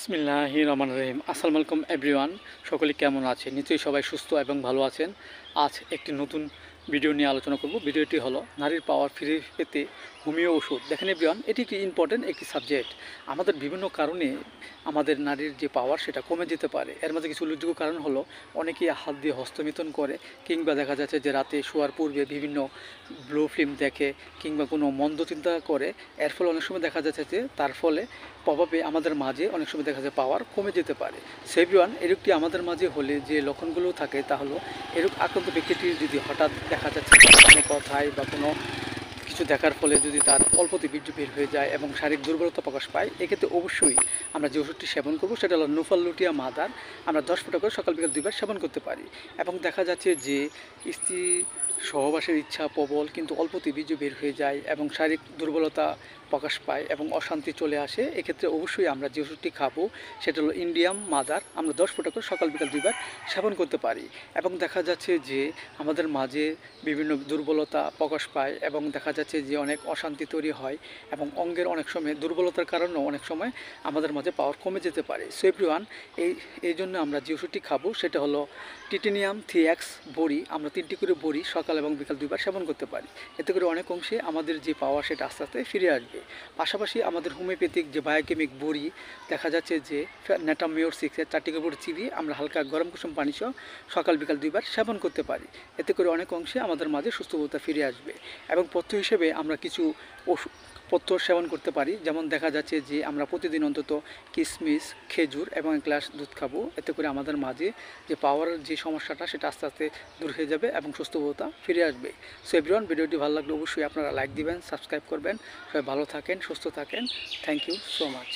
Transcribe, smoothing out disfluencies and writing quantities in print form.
বিসমিল্লাহির রহমানির রহিম। আসসালামু আলাইকুম এভরিওয়ান। সকলে কেমন আছেন? নিশ্চয়ই সবাই সুস্থ এবং ভালো আছেন। আজ একটি নতুন ভিডিও নিয়ে আলোচনা করব। ভিডিওটি হলো নারীর পাওয়ার ফিরে পেতে হোমিও ওষুধ। দেখেন এভরিওয়ান, এটি একটি ইম্পর্টেন্ট একটি সাবজেক্ট। আমাদের বিভিন্ন কারণে আমাদের নারীর যে পাওয়ার সেটা কমে যেতে পারে। এর মধ্যে কিছু উল্লেখযোগ্য কারণ হলো অনেকেই হাত দিয়ে হস্তমিথন করে, কিংবা দেখা যাচ্ছে যে রাতে শোয়ার পূর্বে বিভিন্ন ব্লু ফিল্ম দেখে, কিংবা কোনো মন্দ চিন্তা করে। এর ফলে অনেক সময় দেখা যাচ্ছে যে তার ফলে প্রভাবে আমাদের মাঝে অনেক সময় দেখা যায় পাওয়ার কমে যেতে পারে। সেভিওয়ান, এরূপটি আমাদের মাঝে হলে যে লক্ষণগুলো থাকে তা হলো, এরূপ আক্রান্ত ব্যক্তিটির যদি হঠাৎ দেখা যাচ্ছে কোনো কথায় বা কোনো কিছু দেখার ফলে যদি তার অল্পতে বীর্য বের হয়ে যায় এবং শারীরিক দুর্বলতা প্রকাশ পায়, এক্ষেত্রে অবশ্যই আমরা যে ওষুধটি সেবন করব সেটা হলো নুফালুটিয়া মাদার। আমরা 10 ফোঁটা করে সকাল বিকাল 2 বার সেবন করতে পারি। এবং দেখা যাচ্ছে যে স্ত্রী সহবাসের ইচ্ছা প্রবল, কিন্তু অল্পতে বীর্য বের হয়ে যায় এবং শারীরিক দুর্বলতা প্রকাশ পায় এবং অশান্তি চলে আসে, এক্ষেত্রে অবশ্যই আমরা যে ওষুধটি খাবো সেটা হলো ইন্ডিয়াম মাদার। আমরা 10 ফোঁটা করে সকাল বিকাল 2 বার সেবন করতে পারি। এবং দেখা যাচ্ছে যে আমাদের মাঝে বিভিন্ন দুর্বলতা প্রকাশ পায় এবং দেখা যাচ্ছে যে অনেক অশান্তি তৈরি হয় এবং অঙ্গের অনেক সময় দুর্বলতার কারণেও অনেক সময় আমাদের মাঝে পাওয়ার কমে যেতে পারে। সো এভরিওয়ান, এই জন্য আমরা যে ওষুধটি খাবো সেটা হলো টিটেনিয়াম 3X বড়ি। আমরা 3টি করে বড়ি সকাল এবং বিকাল 2 বার সেবন করতে পারি। এতে করে অনেক অংশে আমাদের যে পাওয়ার সেটা আস্তে আস্তে ফিরে আসবে। পাশাপাশি আমাদের হোমিওপ্যাথিক যে বায়োকেমিক বড়ি দেখা যাচ্ছে যে নেটামিওর 6-এর 4টি করে বড়ি চিবিয়ে আমরা হালকা গরম কুসুম পানি সহ সকাল বিকাল 2 বার সেবন করতে পারি। এতে করে অনেক অংশে আমাদের মাঝে সুস্থতা ফিরে আসবে। এবং পথ্য হিসেবে আমরা কিছু পথ্য সেবন করতে পারি। যেমন দেখা যাচ্ছে যে আমরা প্রতিদিন অন্তত কিশমিশ, খেজুর এবং 1 গ্লাস দুধ খাবো। এতে করে আমাদের মাঝে যে পাওয়ারের যে সমস্যাটা সেটা আস্তে আস্তে দূর হয়ে যাবে এবং সুস্থতা ফিরে আসবে। সো এভরিওয়ান, ভিডিওটি ভালো লাগলে অবশ্যই আপনারা লাইক দিবেন, সাবস্ক্রাইব করবেন। সবাই ভালো থাকেন, সুস্থ থাকেন। Thank you so much.